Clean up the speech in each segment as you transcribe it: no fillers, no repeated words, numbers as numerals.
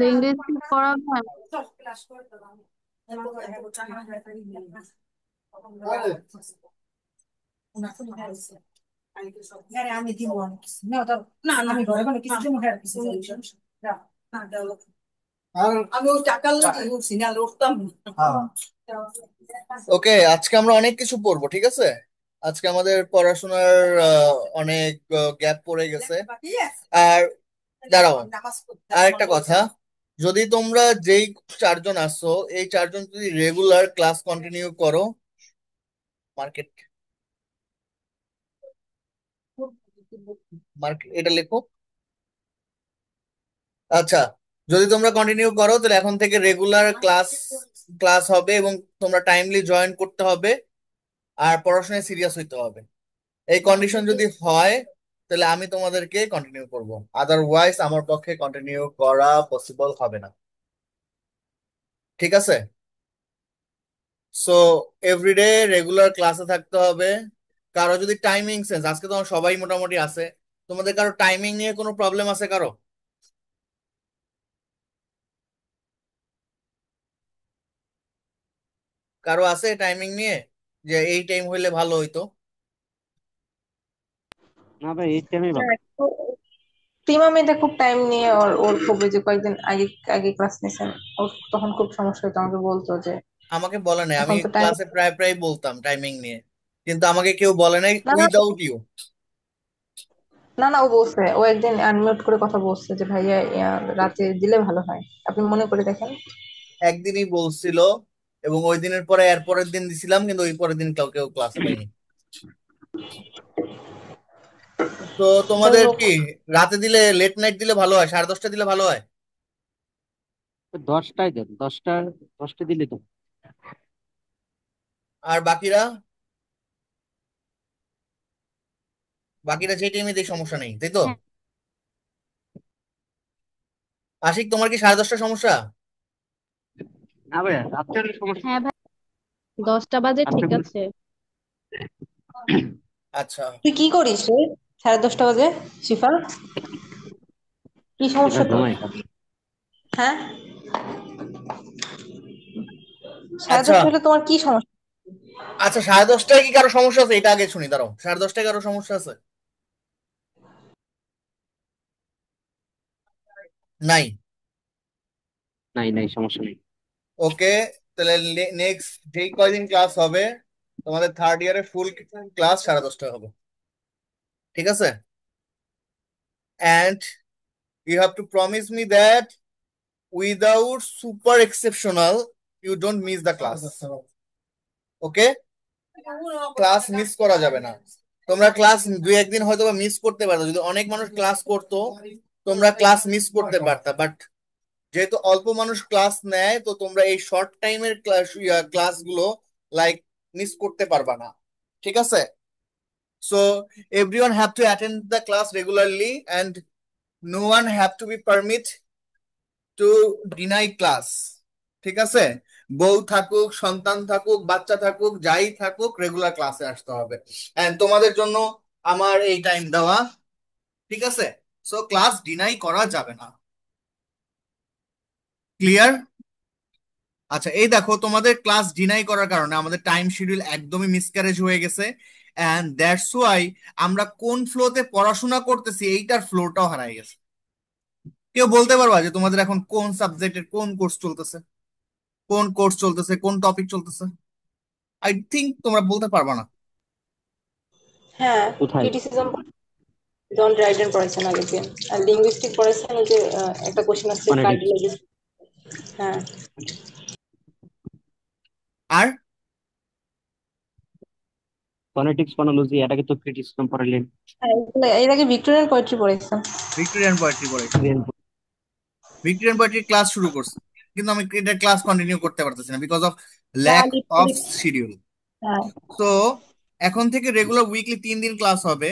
Linguistic পড়াবে? ওকে, আজকে আমরা অনেক কিছু পড়বো, ঠিক আছে? আজকে আমাদের পড়াশোনার অনেক গ্যাপ পড়ে গেছে। আর দাঁড়াও, আর একটা কথা, যদি তোমরা যেই চারজন আসছো এই চারজন যদি রেগুলার ক্লাস কন্টিনিউ করো, মার্কেট মার্কেট এটা লেখো। আচ্ছা, যদি তোমরা কন্টিনিউ করো তাহলে এখন থেকে রেগুলার ক্লাস ক্লাস হবে এবং তোমরা টাইমলি জয়েন করতে হবে আর পড়াশোনায় সিরিয়াস হইতে হবে। এই কন্ডিশন যদি হয় তাহলে আমি তোমাদেরকে কন্টিনিউ করব, আদারওয়াইজ আমার পক্ষে কন্টিনিউ করা পসিবল হবে না। ঠিক আছে? সো এভরিডে রেগুলার ক্লাসে থাকতে হবে। কারো যদি টাইমিং সেন্স, আজকে তো সবাই মোটামুটি আছে, তোমাদের কারো টাইমিং নিয়ে কোনো প্রবলেম আছে কারো? কারো আছে টাইমিং নিয়ে যে এই টাইম হইলে ভালো হইতো? না ভাই, এই টাইমে ভালো। হ্যাঁ, তো প্রিমা মেয়েটা খুব টাইম নিয়ে ওর ওর খুব এই যে কয়েকদিন আগে আগে ক্লাস নিছেন, ওর তখন খুব সমস্যা হতো, আমাকে বলতো যে আমাকে বলে নাই, আমি এখন তো টাইম। ক্লাসে প্রায় প্রায় বলতাম টাইমিং নিয়ে, কিন্তু আমাকে কেউ বলে নাই না না, উইদাউট ইউ। না না, ও বলছে, ও একদিন আনমিউট করে কথা বলছে যে ভাইয়া রাতে দিলে ভালো হয়, আপনি মনে করে দেখেন। একদিনই বলছিল এবং ওই দিনের পরে এর পরের দিন দিছিলাম, কিন্তু ওই পরের দিন কেউ ক্লাসে পাইনি। তো যাই তোমাদের হোক। কি রাতে দিলে, লেট নাইট দিলে ভালো হয়, 10:30 দিলে ভালো হয়? 10টায় দেন, 10টা দিলে তো। আর বাকিরা, বাকিরা যে টাইমে দেয় সমস্যা নেই, তাই তো? হ্যাঁ। আশিক, তোমার কি 10:30 সমস্যা? না ভাই, রাত্রের সমস্যা হ্যাঁ নেই। ভাই, 10টা বাজে রাত্রে ঠিক কোনো আছে। আচ্ছা। তুই কি করিস রে 10:30 বাজে, শিফা? কি এবার সমস্যা তোর? ঘুমাই খালি। হ্যাঁ, সাড়ে আচ্ছা, দশটা হলে তোমার কি সমস্যা? আচ্ছা, 10:30টায় কি কারো সমস্যা আছে? এটা আগে শুনি, দাঁড়াও, 10:30টায় কারো সমস্যা আছে? নাই? নাই নাই, সমস্যা নেই। ওকে, তাহলে নেক্সট যেই কয়দিন ক্লাস হবে, তোমাদের থার্ড ইয়ারে ফুল ক্লাস 10:30টায় হবে, ঠিক আছে? And you have to promise me that without super exceptional you don't miss the class. Okay? Class miss করা যাবে না। তোমরা ক্লাস দুই একদিন হয়তো বা মিস করতে পারতো, যদি অনেক মানুষ ক্লাস করতো তোমরা ক্লাস মিস করতে পারতা, বাট যেহেতু অল্প মানুষ ক্লাস নেয় তো তোমরা এই শর্ট টাইমের ক্লাসগুলো লাইক মিস করতে পারবা না। ঠিক আছে? So everyone have to attend the class regularly and no one have to be permit to deny class. ঠিক আছে? বউ থাকুক, সন্তান থাকুক, বাচ্চা থাকুক, যাই থাকুক, রেগুলার ক্লাসে আসতে হবে। এন্ড তোমাদের জন্য আমার এই টাইম দেওয়া, ঠিক আছে? সো ক্লাস ডিনাই করা যাবে না। ক্লিয়ার? আচ্ছা, এই দেখো, তোমাদের ক্লাস ডিনাই করার কারণে আমাদের টাইম শিডিউল একদমই মিসক্যারেজ হয়ে গেছে, এন্ড দ্যাটস ওয়াই আমরা কোন ফ্লোতে পড়াশোনা করতেছি এইটার ফ্লোটাও হারাই গেছে। কেউ বলতে পারবা যে তোমাদের এখন কোন সাবজেক্টের কোন কোর্স চলতেছে, কোন কোর্স চলতেছে, কোন টপিক চলতেছে? আই থিংক তোমরা বলতে পারবা না। হ্যাঁ, কোথায়? ক্রিটিসিজম জন ড্রাইডেন পড়াইছেন আগের দিন, আর লিঙ্গুইস্টিক পড়াইছেন ওই যে একটা কোশ্চেন আসছে ফনেটিক্স। কার্ডিওলজিস্ট। হ্যাঁ। আর ফনেটিক্স, ফনোলজি, এটাকে তো ক্রিটিসিজম পড়াইলেন। হ্যাঁ, এর আগে ভিক্টোরিয়ান পোয়েট্রি পড়াইছেন। ভিক্টোরিয়ান পোয়েট্রি পড়াইছে, ভিক্টোরিয়ান পোয়েট্রি ক্লাস শুরু করছে, কিন্তু আমি এটা ক্লাস কন্টিনিউ করতে পারতেছি না because of lack of schedule. হ্যাঁ। তো এখন থেকে রেগুলার উইকলি 3 দিন ক্লাস হবে।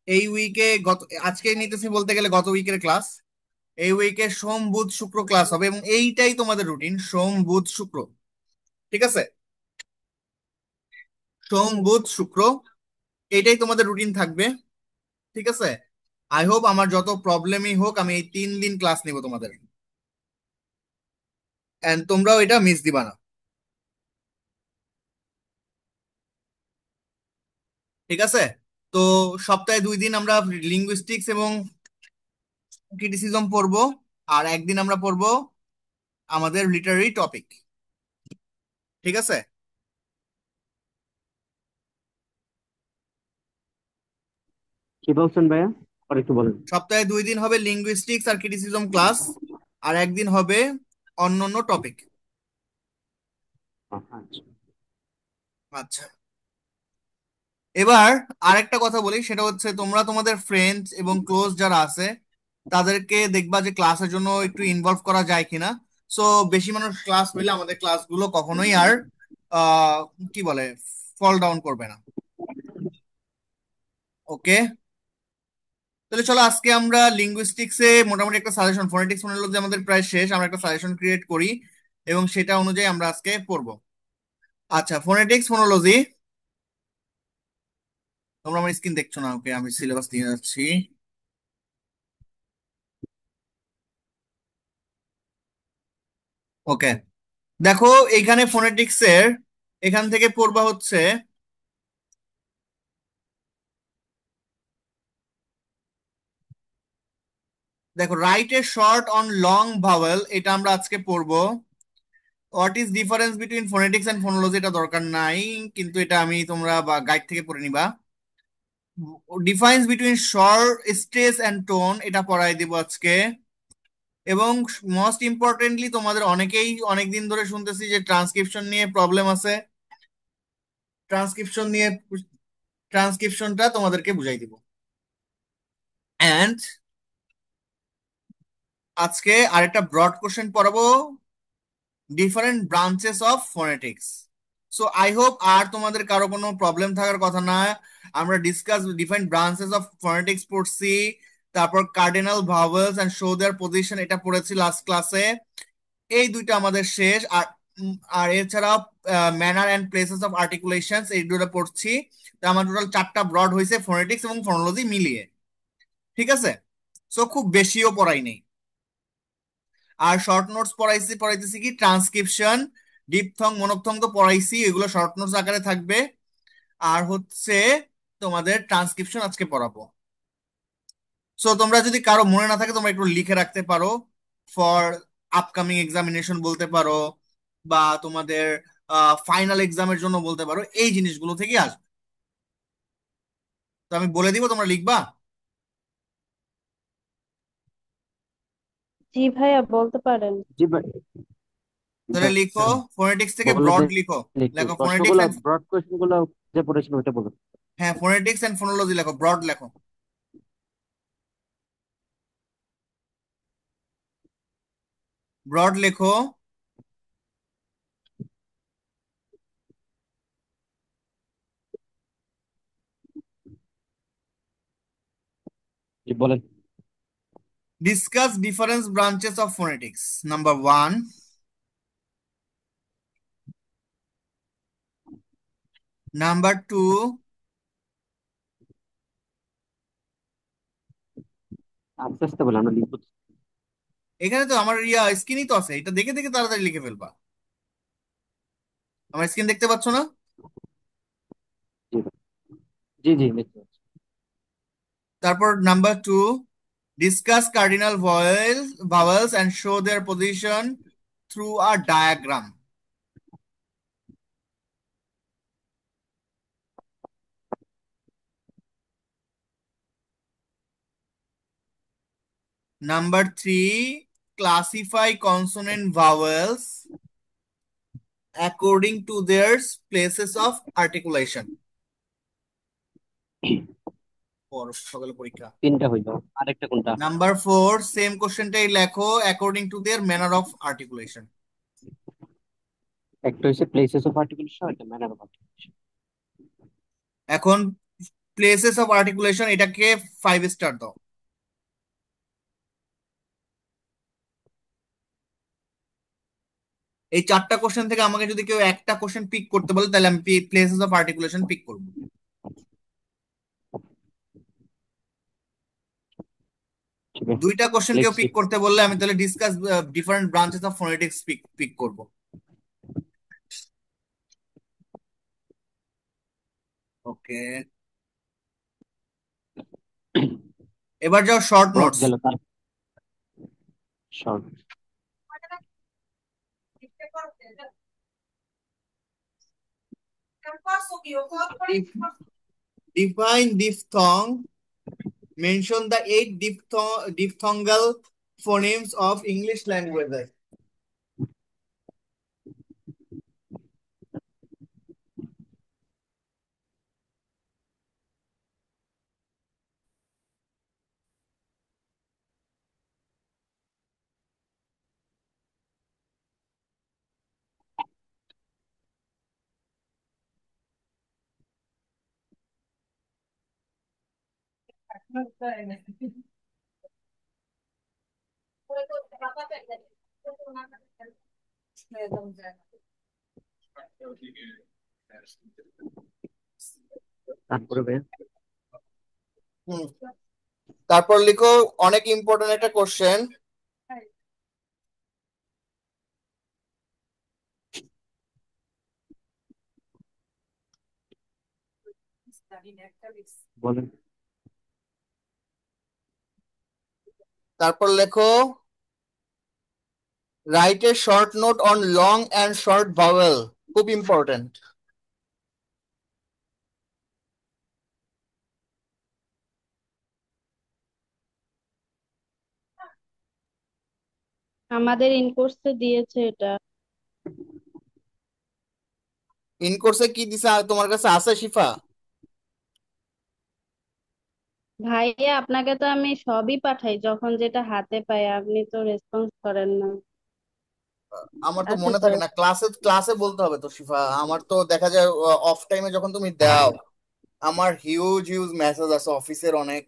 এই উইকে আজকে নিতেছি বলতে গেলে গত উইকের ক্লাস। এই উইকে সোম বুধ শুক্র ক্লাস হবে এবং এইটাই তোমাদের রুটিন, সোম বুধ শুক্র। ঠিক আছে? সোম বুধ শুক্র, এটাই তোমাদের রুটিন থাকবে। ঠিক আছে? আই হোপ আমার যত প্রবলেমই হোক আমি এই 3 দিন ক্লাস নিব তোমাদের, এন্ড তোমরাও এটা মিস দিবা না। ঠিক আছে? তো সপ্তাহে 2 দিন আমরা লিঙ্গুইস্টিক্স এবং ক্রিটিসিজম পড়বো, আর একদিন আমরা পড়বো আমাদের লিটারারি টপিক। ঠিক আছে? কি বলছেন ভাইয়া? আর একটু বলেন। সপ্তাহে 2 দিন হবে লিঙ্গুইস্টিক্স আর ক্রিটিসিজম ক্লাস, আর একদিন হবে অন্যান্য টপিক। আচ্ছা। আচ্ছা, এবার আরেকটা কথা বলি, সেটা হচ্ছে তোমরা তোমাদের ফ্রেন্ডস এবং ক্লোজ যারা আছে তাদেরকে দেখবা যে ক্লাসের জন্য একটু ইনভলভ করা যায় কিনা। সো বেশি মানুষ ক্লাস হইলে আমাদের ক্লাসগুলো কখনোই আর আহ কি বলে ফল ডাউন করবে না। ওকে, তাহলে চলো আজকে আমরা লিঙ্গুইস্টিক্সে মোটামুটি একটা সাজেশন, ফোনেটিক্স ফোনোলজি আমাদের প্রায় শেষ, আমরা একটা সাজেশন ক্রিয়েট করি এবং সেটা অনুযায়ী আমরা আজকে পড়বো। আচ্ছা, ফোনেটিক্স ফোনোলজি, তোমরা আমার স্ক্রিন দেখছো না? ওকে, আমি সিলেবাস দিয়ে যাচ্ছি। ওকে, দেখো এইখানে ফোনেটিক্স এর এখান থেকে পড়বা হচ্ছে, দেখো write a short on long vowel, এটা আমরা আজকে পড়বো। What is difference between phonetics and phonology, এটা দরকার নাই, কিন্তু এটা আমি তোমরা বা গাইড থেকে পড়ে নিবা। ডিফারেন্স বিটুইন স্বর, স্ট্রেস এন্ড টোন, এটা পড়াই দিব আজকে। এবং মোস্ট ইম্পর্টেন্টলি তোমাদের অনেকেই অনেকদিন ধরে শুনতেছি যে ট্রান্সক্রিপশন নিয়ে প্রবলেম আছে, ট্রান্সক্রিপশন নিয়ে, ট্রান্সক্রিপশনটা তোমাদেরকে বুঝাই দিব। এন্ড আজকে আরেকটা ব্রড কোশ্চেন পড়াবো, different branches of phonetics. So I hope আর তোমাদের কারো কোনো প্রবলেম থাকার কথা না। আমরা discuss different branches of phonetics পড়ছি, তারপর cardinal vowels and show their position, এটা পড়েছি লাস্ট ক্লাসে। এই দুইটা আমাদের শেষ। আর এছাড়াও ম্যানার এন্ড প্লেসেস অফ আর্টিকুলেশনস, এই দুটো পড়ছি। তো আমার টোটাল 4টা ব্রড হয়েছে ফোনেটিক্স এবং ফোনোলজি মিলিয়ে। ঠিক আছে? সো খুব বেশিও পড়াই নেই। আর শর্ট নোটস পড়াইতেছি কি ট্রান্সক্রিপশন, ডিপথং মনোপথং তো পড়াইছি, এগুলো শর্ট নোটস আকারে থাকবে। আর হচ্ছে তোমাদের ট্রান্সক্রিপশন আজকে পড়াবো। সো তোমরা যদি কারো মনে না থাকে তোমরা একটু লিখে রাখতে পারো, ফর আপকামিং এক্সামিনেশন বলতে পারো, বা তোমাদের ফাইনাল এক্সামের জন্য বলতে পারো, এই জিনিসগুলো থেকে আসবে। তো আমি বলে দিব, তোমরা লিখবা। জি ভাইয়া, বলতে পারেন। জি ভাই। তাহলে লিখো, ফোনেটিক্স থেকে বলে ব্রড দেন লিখো। একটু লেখো ফোনেটিক্স প্রশ্নগুলো, এন্ড, ব্রড কোয়েশ্চেন গুলো যে পড়েছিল ওইটা বলুন। হ্যাঁ ফোনেটিক্স এন্ড ফোনোলজি লেখো, ব্রড লেখো, ব্রড লেখো। জি বলেন। Discuss different branches of phonetics. Number one. Number two. আস্তে আস্তে বলেন, আমরা লিখবো তো। এখানে তো আমার স্ক্রিনই তো আছে, এটা দেখে দেখে তাড়াতাড়ি লিখে ফেলবা। আমার স্ক্রিন দেখতে পাচ্ছ না? জি ভাই। জি জি লিখতে পারছি। তারপর number two, discuss cardinal vowels and show their position through a diagram. Number three, classify consonant vowels according to their places of articulation. সকালে পরীক্ষা। তিনটা হইলো, আরেকটা কোনটা? নাম্বার ফোর, সেম কোশ্চেনটাই লেখো, according to their manner of articulation. একটা হচ্ছে places of articulation, একটা ম্যানার অফ আর্টিকুলেশন। এখন প্লেসেস অফ আর্টিকুলেশন, এটাকে 5 স্টার দাও। এই 4টা কোশ্চেন থেকে আমাকে যদি কেউ একটা কোশ্চেন পিক করতে বলে তাহলে আমি প্লেসেস অফ আর্টিকুলেশন পিক করব। ঠিক আছে, দুইটা কোশ্চেন কেউ লিখছি। পিক করতে বললে আমি তাহলে discuss different branches of phonetics pick pick করব। ওকে, এবার যাও শর্ট ব্রড নোটস। গেল তার short. Define diphthong. Mention the 8 diphthongal phonemes of English language. তারপরে ভাইয়া হুম, তারপর লিখো অনেক ইম্পর্টেন্ট একটা কোশ্চেন। বলেন। তারপর লেখো right a short note on long and short vowel, খুব ইম্পর্টেন্ট। আমাদের ইনকোর্সে দিয়েছে এটা। ইন কোর্সে কি দিছে তোমার কাছে আছে শিফা? ভাইয়া আপনাকে তো আমি সবই পাঠাই, যখন যেটা হাতে পাই, আপনি তো রেসপন্স করেন না। আমার তো আছে মনে তো। থাকে না, ক্লাসে ক্লাসে বলতে হবে তো শিফা। আমার তো দেখা যায় অফ টাইমে যখন তুমি দাও, আমার হিউজ হিউজ মেসেজ আছে অফিসের অনেক,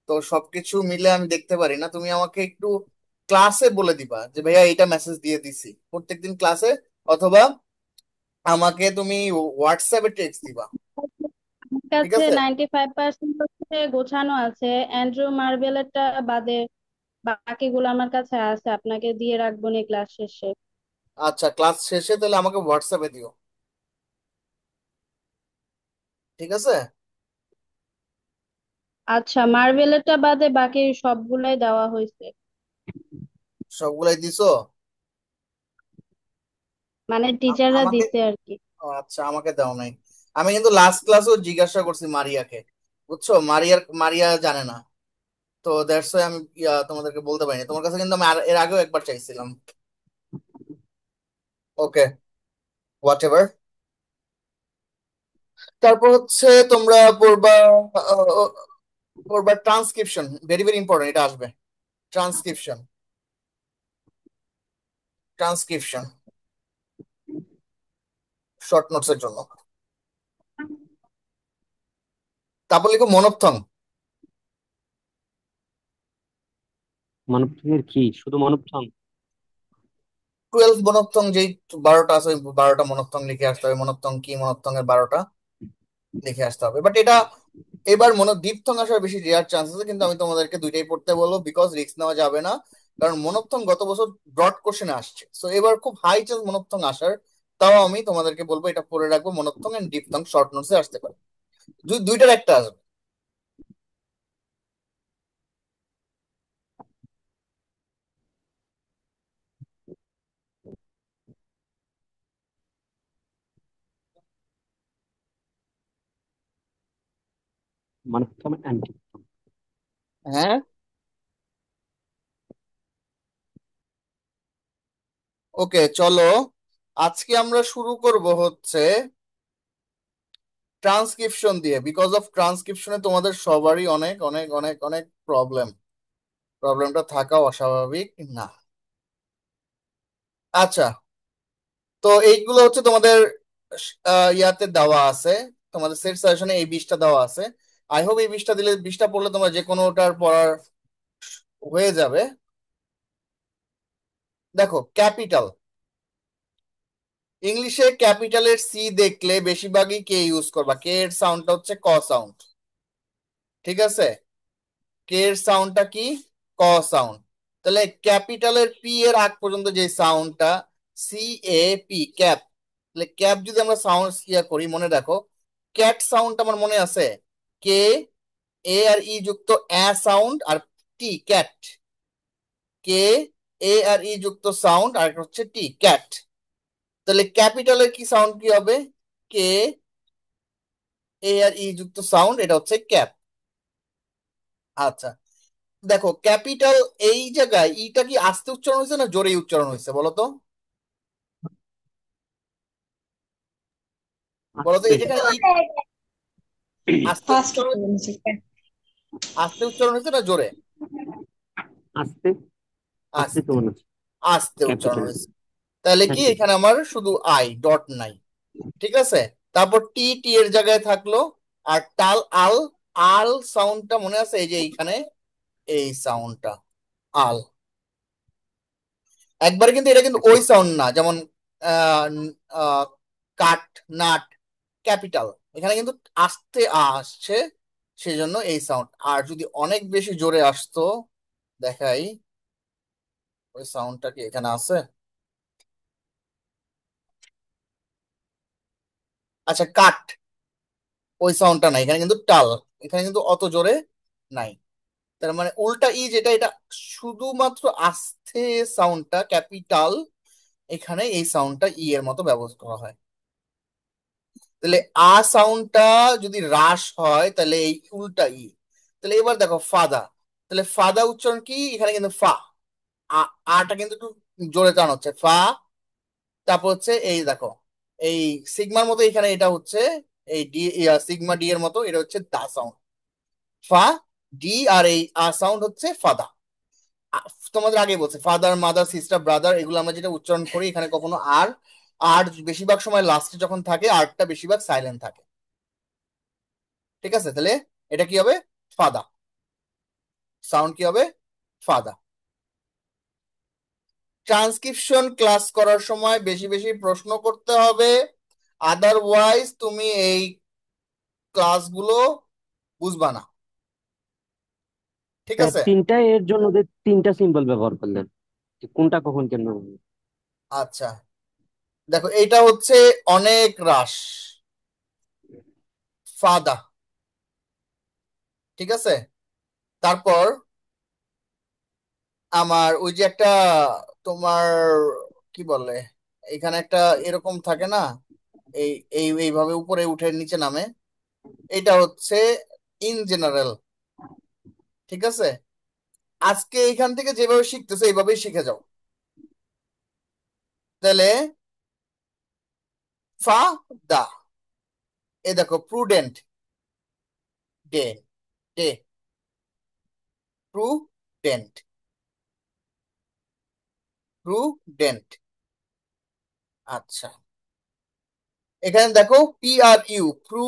তো সবকিছু মিলে আমি দেখতে পারি না। তুমি আমাকে একটু ক্লাসে বলে দিবা যে ভাইয়া এইটা মেসেজ দিয়ে দিছি প্রত্যেকদিন ক্লাসে, অথবা আমাকে তুমি হোয়াটসঅ্যাপে টেক্সট দিবা। আমার ঠিক কাছে আছে, 95% হচ্ছে গোছানো আছে, অ্যান্ড্রু মার্বেলেরটা বাদে বাকিগুলো আমার কাছে আছে, আপনাকে দিয়ে রাখবো নি ক্লাস শেষে। আচ্ছা ক্লাস শেষে তাহলে আমাকে হোয়াটসঅ্যাপে দিও। ঠিক আছে, আচ্ছা, মার্বেলেরটা বাদে বাকি সবগুলাই দেওয়া হয়েছে। সবগুলাই দিছো? মানে টিচাররা আমাকে, দিছে আর কি। ও আচ্ছা আমাকে দাও নাই। আমি কিন্তু লাস্ট ক্লাসেও জিজ্ঞাসা করছি মারিয়াকে, বুঝছো, মারিয়া জানে না। তো দ্যাটস ওয়াই আমি তোমাদেরকে বলতে পারিনি। তোমার কাছে কিন্তু আমি এর আগেও একবার চাইছিলাম। ওকে, হোয়াট এভার। তারপর হচ্ছে তোমরা পড়বা পড়বা ট্রান্সক্রিপশন, ভেরি ভেরি ইম্পর্টেন্ট, এটা আসবে। ট্রান্সক্রিপশন, ট্রান্সক্রিপশন শর্ট নোটস এর জন্য। তারপর লিখো মনোপথং। মানবথঙ্গের কি শুধু মানবথং? 12 মনোপথং, যেই 12টা আছে ওই 12টা মনোপথং লিখে আসতে হবে। মনোপথং কি, মনোপথং এর 12টা লিখে আসতে হবে। বাট এটা এবার ডিপথং আসার বেশি রেয়ার চান্স আছে, কিন্তু আমি তোমাদেরকে দুইটাই পড়তে বলবো, বিকজ রিস্ক নেওয়া যাবে না। কারণ মনোপথং গত বছর ব্রড কোশ্চেনে আসছে, সো এবার খুব হাই চান্স মনোপথং আসার। তাও আমি তোমাদেরকে বলবো এটা পড়ে রাখবো, মনোপথং এন্ড ডিপথং শর্ট নোটসে আসতে পারে, দুইটার একটা আসবে। মানবথং অ্যান্ড হ্যাঁ, ওকে চলো, আজকে আমরা শুরু করব হচ্ছে ট্রান্সক্রিপশন দিয়ে। বিকজ অফ ট্রান্সক্রিপশনে তোমাদের সবারই অনেক অনেক অনেক অনেক প্রবলেম, প্রবলেমটা থাকা অস্বাভাবিক না। আচ্ছা, তো এইগুলো হচ্ছে তোমাদের ইয়াতে দেওয়া আছে, তোমাদের সেট সাজেশনে এই 20টা দেওয়া আছে। আই হোপ এই 20টা দিলে, 20টা পড়লে তোমরা যে কোনোটার পড়ার হয়ে যাবে। দেখো ক্যাপিটাল, ইংলিশে ক্যাপিটালের সি দেখলে বেশিরভাগই কে ইউজ করবা। কে এর সাউন্ডটা হচ্ছে ক সাউন্ড, ঠিক আছে? কে এর সাউন্ডটা কি? ক ক সাউন্ড। তাহলে ক্যাপিটালের পি এর আগ পর্যন্ত যে সাউন্ডটা সি এ পি, ক্যাপ। তাহলে ক্যাপ যদি আমরা সাউন্ড করি, মনে রাখো ক্যাট সাউন্ড আমার মনে আছে, কে এ আর ই যুক্ত a sound, R T cat, কে এ আর ই যুক্ত সাউন্ড, আর একটা হচ্ছে টি ক্যাট। তাহলে ক্যাপিটালের কি সাউন্ড কি হবে, কে এ আর ই যুক্ত সাউন্ড, এটা হচ্ছে ক্যাপ। আচ্ছা, দেখো ক্যাপিটাল এই জায়গায় ইটা কি আস্তে উচ্চারণ হয়েছে না জোরে উচ্চারণ হয়েছে বলো তো? বলো তো আস্তে। এই যেখানে ই আস্তে ফার্স্ট উচ্চারণ, আস্তে উচ্চারণ হয়েছে না জোরে? আস্তে। আস্তে তো আস্তে, মনে হচ্ছে। আস্তে উচ্চারণ ক্যাপিটাল। হয়েছে। তাহলে কি ক্যাপিটাল। এখানে আমার শুধু আই, ডট নাই। ঠিক আছে, তারপর টি, টি এর জায়গায় থাকলো, আর টাল আল, আল সাউন্ডটা মনে আছে এই যে এইখানে, এই সাউন্ডটা আল। একবারে কিন্তু এটা কিন্তু আচ্ছা। ওই সাউন্ড না, যেমন আহ, আহ, কাট, নাট, ক্যাপিটাল, এখানে কিন্তু আস্তে আসছে, সেজন্য এই সাউন্ড। আর যদি অনেক বেশি জোরে আসতো, দেখাই ওই সাউন্ডটা কি এখানে আছে। আচ্ছা, কাট, ওই সাউন্ডটা নাই এখানে, কিন্তু টাল, এখানে কিন্তু অত জোরে নাই। তার মানে উল্টা ই যেটা, এটা শুধুমাত্র আস্তে সাউন্ডটা ক্যাপিটাল, এখানে এই সাউন্ডটা ই এর মতো ব্যবহার করা হয়। তাহলে আ সাউন্ডটা যদি হ্রাস হয় তাহলে এই উল্টা ই। তাহলে এবার দেখো ফাদা, তাহলে ফাদা উচ্চারণ কি, এখানে কিন্তু ফা, আটা কিন্তু একটু জোরে টান হচ্ছে ফা। তারপর হচ্ছে এই দেখো এই সিগমার মতো, এখানে এটা হচ্ছে এই ডি, সিগমা ডি এর মতো, এটা হচ্ছে দা সাউন্ড, ফা ডি, আর এই আ সাউন্ড হচ্ছে ফাদা। তোমাদের আগে বলছে ফাদার, মাদার, সিস্টার, ব্রাদার, এগুলো আমরা যেটা উচ্চারণ করি, এখানে কখনো আর, আর বেশিরভাগ সময় লাস্টে যখন থাকে আরটা বেশিরভাগ সাইলেন্ট থাকে। ঠিক আছে, তাহলে এটা কি হবে, ফাদা, সাউন্ড কি হবে, ফাদা। ট্রান্সক্রিপশন ক্লাস করার সময় বেশি বেশি প্রশ্ন করতে হবে, আদারওয়াইজ তুমি এই ক্লাসগুলো বুঝবা না। ঠিক আছে, তিনটা এর জন্য যে তিনটা সিম্বল ব্যবহার করলেন, যে কোনটা কখন কেন? আচ্ছা দেখো এটা হচ্ছে অনেক রাশ, ফাদা। ঠিক আছে, তারপর আমার ওই যে একটা তোমার কি বলে, এখানে একটা এরকম থাকে না, এই এই এইভাবে উপরে উঠে নিচে নামে, এটা হচ্ছে ইন জেনারেল। ঠিক আছে, আজকে এখান থেকে যেভাবে শিখতেছো এইভাবেই শিখে যাও। তাহলে ফা দা, এ দেখো prudent, day, day, prudent, prudent. আচ্ছা, এখানে দেখো পি আর ইউ, প্রু,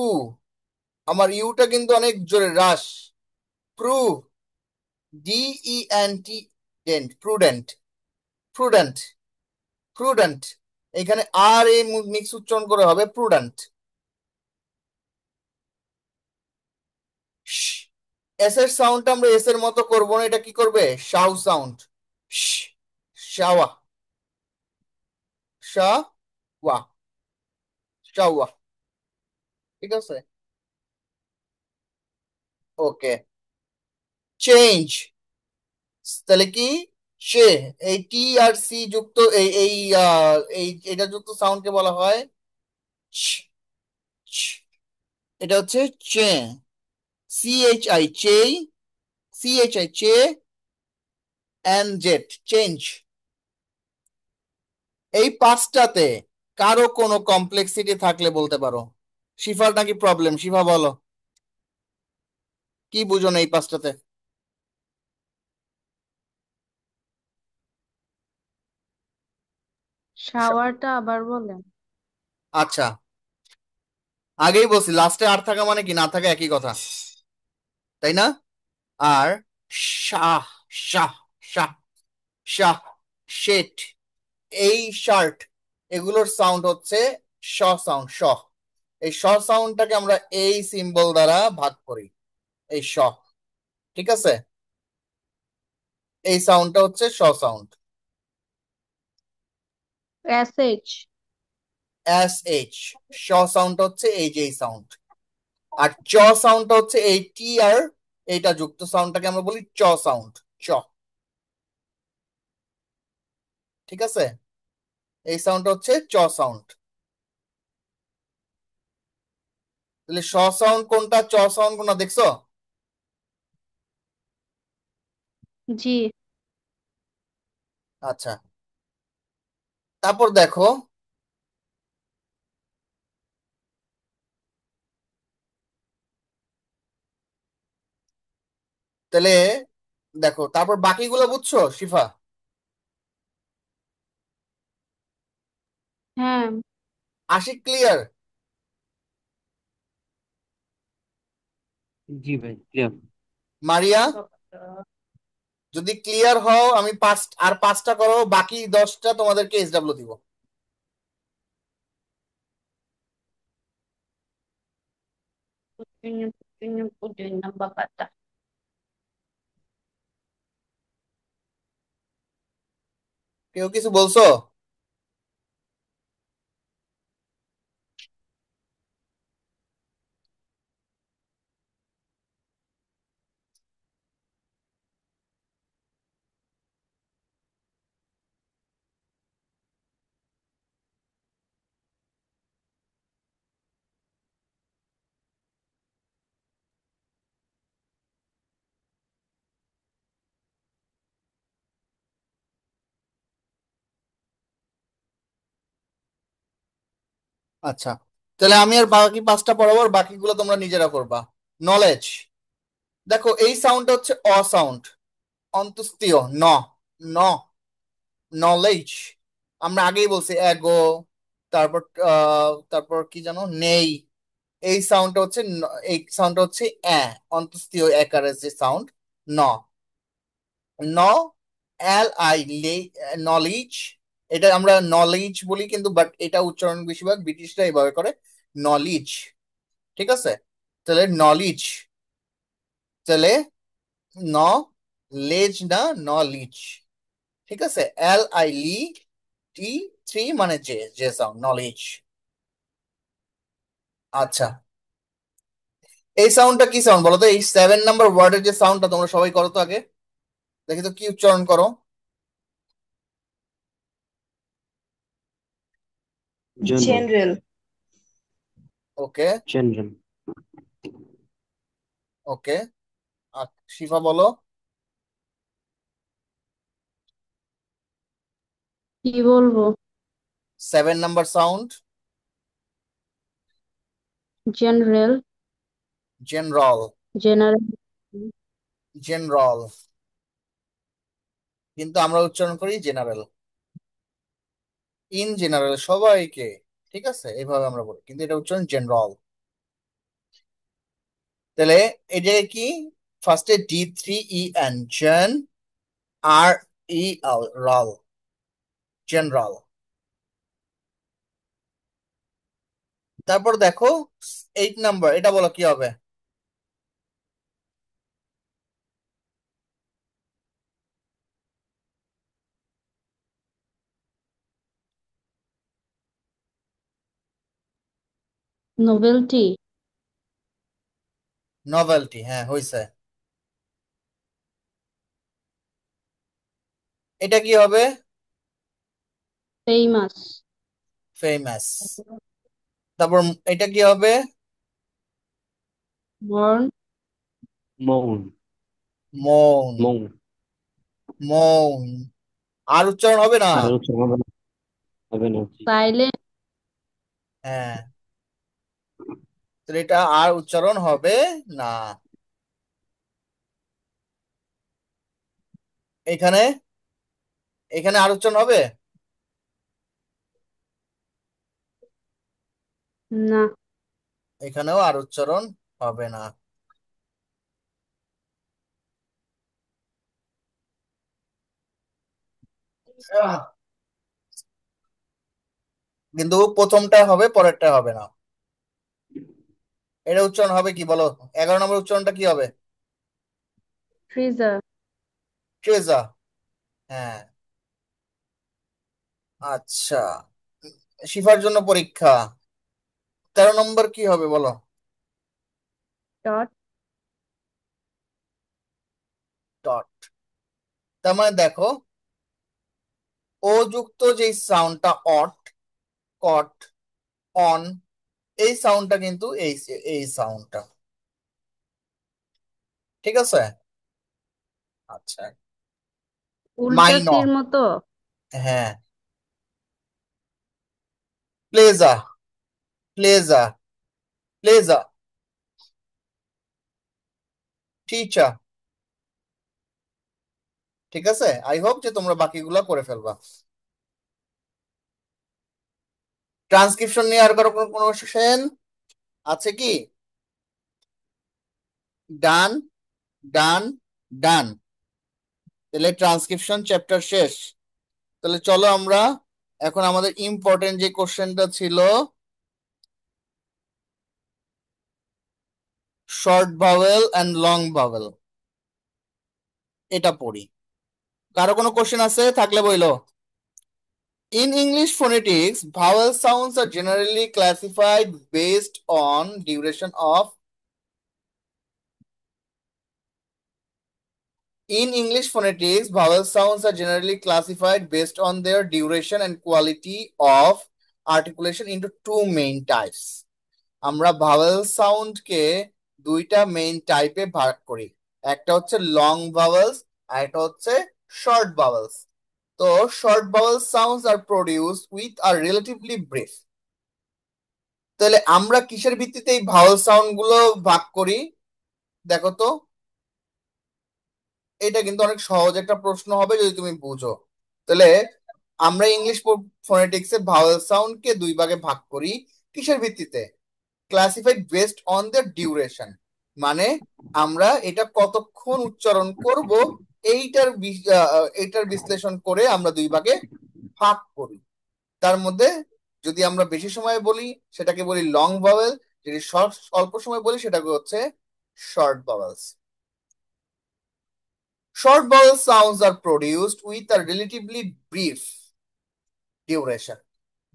আমার ইউটা কিন্তু অনেক জোরে rush, pru, D E N T, dent, prudent, prudent, prudent. এখানে আর এ মিক্স উচ্চারণ করে হবে প্রুডেন্ট। এস এর সাউন্ডটা আমরা এস এর মতো করবো না, এটা কি করবে, শাউ সাউন্ড, শাওয়া, শাওয়া, শাওয়া। ঠিক আছে, ওকে। চেঞ্জ, তাহলে কি, সে, এই টি আর সি যুক্ত এই এই এই এটা যুক্ত সাউন্ডকে বলা হয় ছ, ছ। এটা হচ্ছে চে, সি এইচ আই, চে, সি এইচ আই, চে, এন জেড, চেঞ্জ। এই পাঁচটাতে কারো কোনো কমপ্লেক্সিটি থাকলে বলতে পারো। শিফার নাকি প্রবলেম, শিফা বলো কি বুঝো না এই পাঁচটাতে? শাওয়ারটা আবার বলেন। আচ্ছা, আগেই বলছি লাস্টে আর থাকা মানে কি না থাকা একই কথা, তাই না? আর শাহ, শাহ, শাহ, শাহ, শেট, এই শার্ট, এগুলোর সাউন্ড হচ্ছে শ সাউন্ড, শ। এই শ সাউন্ডটাকে আমরা এই সিম্বল দ্বারা ভাগ করি, এই শ। ঠিক আছে, এই সাউন্ডটা হচ্ছে শ সাউন্ড। SH। S H. শ সাউন্ডটা হচ্ছে এই যে এই সাউন্ড। আর চ সাউন্ডটা হচ্ছে এই টি আর এইটা যুক্ত সাউন্ডটাকে আমরা বলি চ সাউন্ড। চ। ঠিক আছে, এই সাউন্ডটা হচ্ছে চ সাউন্ড। তাহলে শ সাউন্ড কোনটা, চ সাউন্ড কোনটা দেখছো? জি। আচ্ছা, তারপর দেখো তাহলে, দেখো তারপর বাকিগুলো বুঝছো শিফা? হ্যাঁ। আশিক ক্লিয়ার? জি ভাই, ক্লিয়ার। মারিয়া যদি ক্লিয়ার হও আমি আর পাঁচটা করো, বাকি 10টা তোমাদেরকে এসডব্লিউ দিব। কেউ কিছু বলছো? আচ্ছা, তাহলে আমি আর বাকি পাঁচটা পড়াবো, আর বাকিগুলো তোমরা নিজেরা করবা। নলেজ। দেখো এই সাউন্ডটা হচ্ছে অ সাউন্ড, অন্ত্যেষ্টিয় ন। ন। নলেজ। আমরা আগেই বলছি এগো, তারপর তারপর কি জানো, নেই। এই সাউন্ডটা হচ্ছে এই সাউন্ডটা হচ্ছে অন্ত্যেষ্টিয় একারের যে সাউন্ড ন। ন। L I, knowledge. এটা আমরা নলেজ বলি কিন্তু, বাট এটা উচ্চারণ বেশিরভাগ ব্রিটিশরা এভাবে করে, নলেজ। ঠিক আছে, তাহলে নলেজ। তাহলে ন লেজ না, নলেজ। ঠিক আছে, LI T 3 মানে যে যে সাউন্ড, নলেজ। আচ্ছা, এই সাউন্ডটা কি সাউন্ড বলো তো? এই 7 নাম্বার ওয়ার্ডের যে সাউন্ডটা, তোমরা সবাই করো তো আগে, দেখি তো কি উচ্চারণ করো। জেনারেল। জেনারেল। ওকে। জেনারেল। ওকে, শিফা বলো। কি বলবো? 7 number sound. General. General. General. General, কিন্তু আমরা উচ্চারণ করি জেনারেল। ইন জেনারেল, সবাইকে। ঠিক আছে, এইভাবে আমরা বলি, কিন্তু এটা উচ্চারণ জেনারেল। তাহলে এই জায়গায় কি, ফার্স্টে D3 E N, জেন। REL, রল। জেনারেল। তারপর দেখো 8 নাম্বার, এটা বলো কি হবে? নোবেলটি। নভেলটি, হ্যাঁ হয়েছে। এটা কি হবে? ফেমাস। ফেমাস। তারপর এটা কি হবে? বর্ন। মৌন। মৌন। মৌন। মৌন। আর উচ্চারণ হবে না। আর হচ্ছে হবে না। হবে না, জি। সাইলেন্ট। হ্যাঁ, তো এটা আর উচ্চারণ হবে না। এখানে, এখানে আর উচ্চারণ হবে? না। এখানেও আর উচ্চারণ হবে না। আহ, কিন্তু প্রথমটা হবে, পরেরটা হবে না। এটা উচ্চারণ হবে কি বলো? 11 নম্বর উচ্চারণটা কি হবে? ফ্রিজার। ট্রেজা। হ্যাঁ, আচ্ছা, শিফার জন্য পরীক্ষা। 13 নম্বর কি হবে বলো? ডট। ডট। তার মানে দেখো, ও যুক্ত যে সাউন্ডটা অট, কট, অন, এই সাউন্ডটা কিন্তু এই সাউন্ডটা, ঠিক আছে? আচ্ছা, উল্টা মাইনর। সির মতো। হ্যাঁ, প্লেজা, প্লেজা, প্লেজা, টিচা। ঠিক আছে, আই হোপ যে তোমরা বাকিগুলো করে ফেলবা। ট্রান্সক্রিপশন নিয়ে আর কারো কোনো কোনো কোশ্চেন আছে কি? ডান, ডান, ডান। তাহলে ট্রান্সক্রিপশন চ্যাপ্টার শেষ। তাহলে চলো আমরা এখন আমাদের ইম্পর্টেন্ট যে কোশ্চেনটা ছিল, short vowel and long vowel, এটা পড়ি। কারো কোনো কোশ্চেন আছে থাকলে বইলো। In English phonetics, vowel sounds are generally classified based on duration of. In English phonetics, vowel sounds are generally classified based on their duration and quality of articulation into two main types. আমরা vowel সাউন্ডকে দুইটা main টাইপে ভাগ করি। একটা হচ্ছে long vowels আর একটা হচ্ছে শর্ট ভাওয়েলস। তো short vowel sounds are produced with are relatively brief. তাহলে আমরা কিসের ভিত্তিতে এই ভাওয়েল সাউন্ড গুলো ভাগ করি দেখো তো। এটা কিন্তু অনেক সহজ একটা প্রশ্ন হবে যদি তুমি বুঝো। তাহলে আমরা ইংলিশ ফোনেটিক্স এ ভাওয়েল সাউন্ড কে দুই ভাগে ভাগ করি। কিসের ভিত্তিতে? Classified based on the duration, মানে আমরা এটা কতক্ষণ উচ্চারণ করব এইটার বিশ্লেষণ করে আমরা দুই ভাগে ভাগ করি। তার মধ্যে যদি আমরা বেশি সময় বলি সেটাকে বলি লং ভাওয়েল, যদি অল্প সময় বলি সেটাকে হচ্ছে short vowels. Short vowel sounds are produced with a relatively brief duration.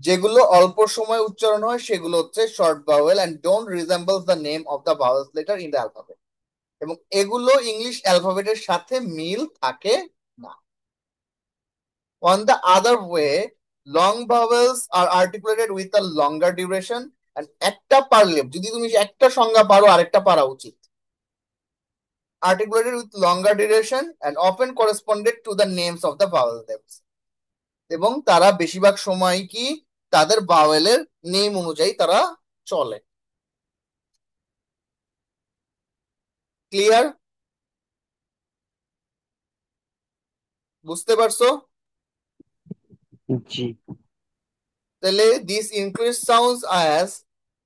যেগুলো অল্প সময় উচ্চারণ হয় সেগুলো হচ্ছে short vowel and don't resemble the name of the vowel letter in the alphabet. এবং এগুলো ইংলিশ অ্যালফাবেটের সাথে মিল থাকে না। On the other way, long vowels are articulated with a longer duration and একটা পারলে যদি তুমি একটা সংজ্ঞা পারো আরেকটা পারা উচিত। Articulated with longer duration and often corresponded to the names of the vowel names. এবং তারা বেশিরভাগ সময় কি তাদের ভাওয়েলের নেম অনুযায়ী তারা চলে। ক্লিয়ার? বুঝতে পারছো? জি। তাহলে this include sounds as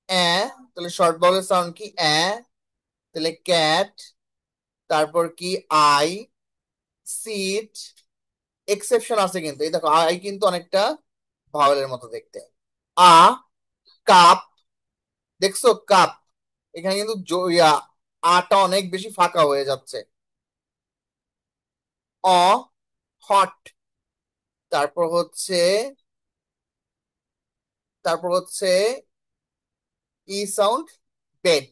a, তাহলে শর্ট ভাওয়েল সাউন্ড কি এ, তাহলে ক্যাট, তারপর কি আই, সিট। এক্সেপশন আছে কিন্তু, এই দেখো আই কিন্তু অনেকটা ভাওয়েলের মতো দেখতে। আ, কাপ, দেখছো কাপ, এখানে কিন্তু আটা অনেক বেশি ফাঁকা হয়ে যাচ্ছে। অ, হট, তারপর হচ্ছে তারপর হচ্ছে ই সাউন্ড, বেড।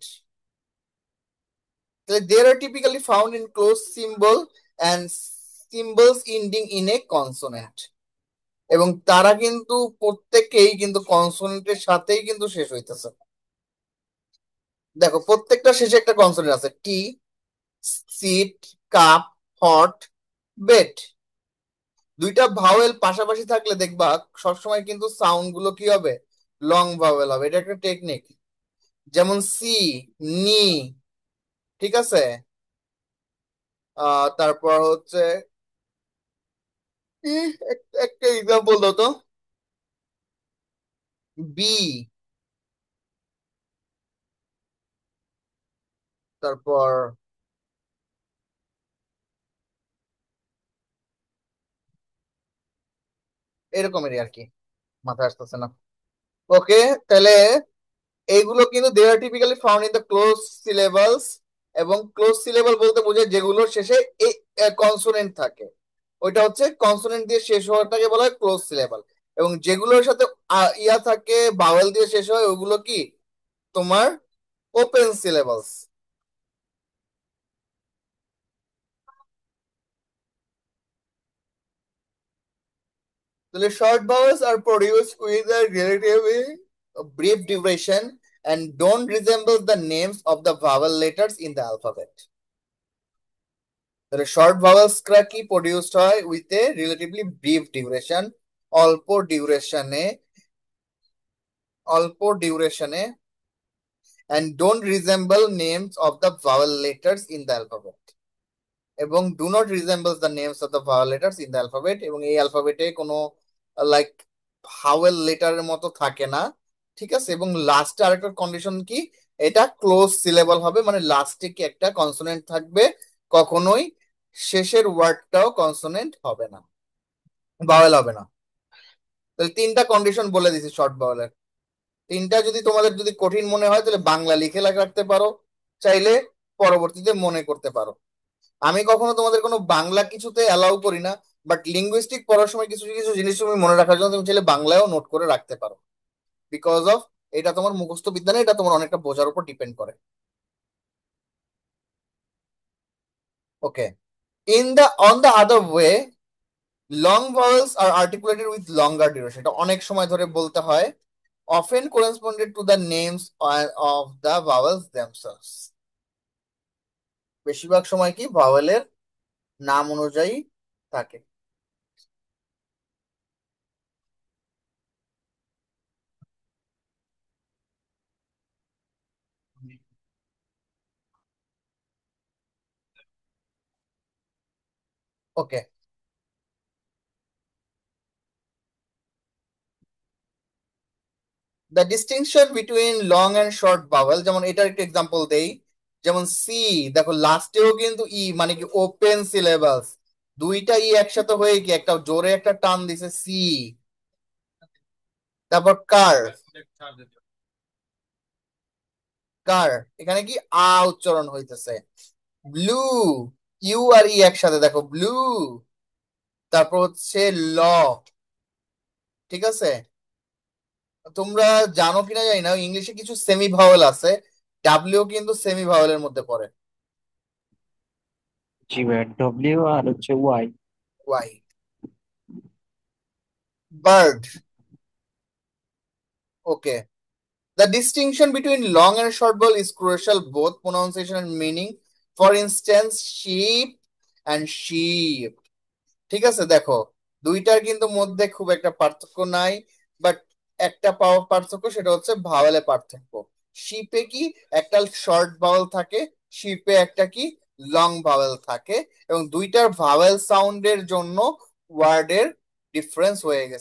তাহলে they are typically found in close symbol and symbols ending in a consonant. এবং তারা কিন্তু প্রত্যেকেই কিন্তু কনসোনেন্টের সাথেই কিন্তু শেষ হইতেছে। দেখো প্রত্যেকটা শেষে একটা কনসোনেন্ট আছে। টি, সিট, কাপ, হট, বেড। দুইটা ভাওয়েল পাশাপাশি থাকলে দেখবা সবসময় কিন্তু সাউন্ড গুলো কি হবে, লং ভাওয়েল হবে। এটা একটা টেকনিক। যেমন সি, নি, ঠিক আছে। তারপর হচ্ছে একটা এক্সাম্পল দাও তো। বি, তারপর এরকমেরই আর কি, মাথায় আসতেছে না। ওকে, তাহলে এইগুলো কিন্তু they are typically found in the close syllables এবং ক্লোজ সিলেবল বলতে বোঝায় যেগুলোর শেষে কনসোনেন্ট থাকে, ওইটা হচ্ছে কনসোনেন্ট দিয়ে শেষ হওয়াটাকে বলা হয় ক্লোজ সিলেবল। এবং যেগুলোর সাথে ইয়া থাকে, ভাওয়েল দিয়ে শেষ হয়, ওগুলো কি তোমার open syllables. The short vowels are produced with a relatively brief duration and don't resemble the names of the vowel letters in the alphabet. The short vowels কি produced হয় with a relatively brief duration, অল্প ডিউরেশনে, অল্প ডিউরেশনে, and don't resemble names of the vowel letters in the alphabet. এবং do not resembles the names of the vowel letters in the alphabet, এবং এই অ্যালফাবেটে কোনো like vowel লেটারের মতো থাকে না। ঠিক আছে, এবং লাস্টে আরেকটা কন্ডিশন কি, এটা ক্লোজ সিলেবল হবে, মানে লাস্টে কি একটা কনসোনেন্ট থাকবে, কখনোই শেষের ওয়ার্ডটাও কনসোনেন্ট হবে না, ভাওয়েল হবে না। তাহলে তিনটা কন্ডিশন বলে দিছি শর্ট ভাওয়েলের। তিনটা যদি তোমাদের যদি কঠিন মনে হয় তাহলে বাংলা লিখে রাখতে পারো, চাইলে পরবর্তীতে মনে করতে পারো। আমি কখনো তোমাদের কোনো বাংলা কিছুতে অ্যালাউ করি না, বাট লিঙ্গুইস্টিক পড়ার সময় কিছু কিছু জিনিস তুমি মনে রাখার জন্য তুমি চাইলে বাংলায়ও নোট করে রাখতে পারো, বিকজ অফ এটা তোমার মুখস্থ বিদ্যা না, এটা তোমার অনেকটা বোঝার উপর ডিপেন্ড করে। Okay, on the other way, long vowels are articulated with longer duration, এটা অনেক সময় ধরে বলতে হয়, often corresponded to the names of the vowels themselves, বেশিরভাগ সময় কি ভাওয়েলের নাম অনুযায়ী থাকে। Okay, the distinction between long and short vowel, যেমন এটার একটা এক্সাম্পল দেই, যেমন সি, দেখো লাস্টেও কিন্তু ই, মানে কি ওপেন সিলেবাস, দুইটা ই একসাথে হয়ে কি একটা জোরে একটা টান দিছে সি। তারপর কার, কার এখানে কি আ উচ্চারণ হইতেছে। ব্লু, ইউ আর ই একসাথে, দেখো ব্লু। তারপর হচ্ছে ল, ঠিক আছে। তোমরা জানো কিনা জানি না, ইংলিশে কিছু সেমি ভাওয়েল আছে, ডাব্লিউ কিন্তু সেমি ভাওয়েলের মধ্যে পড়ে। জি ভাইয়া, ডব্লিউ আর হচ্ছে Y. Y. Bird, okay. The distinction between long and short vowel is crucial, both pronunciation and meaning. For instance, sheep and sheep. ঠিক আছে, দেখো দুইটার কিন্তু মধ্যে খুব একটা পার্থক্য নাই, বাট একটা পাওয়ার পার্থক্য, সেটা হচ্ছে ভাওয়েলে পার্থক্য। শিপে কি একটা শর্ট ভাওয়েল থাকে, শিপে একটা কি লং ভাওয়েল থাকে, এবং দুইটার ভাওয়েল সাউন্ডের জন্য ওয়ার্ডের ডিফারেন্স হয়ে গেছে।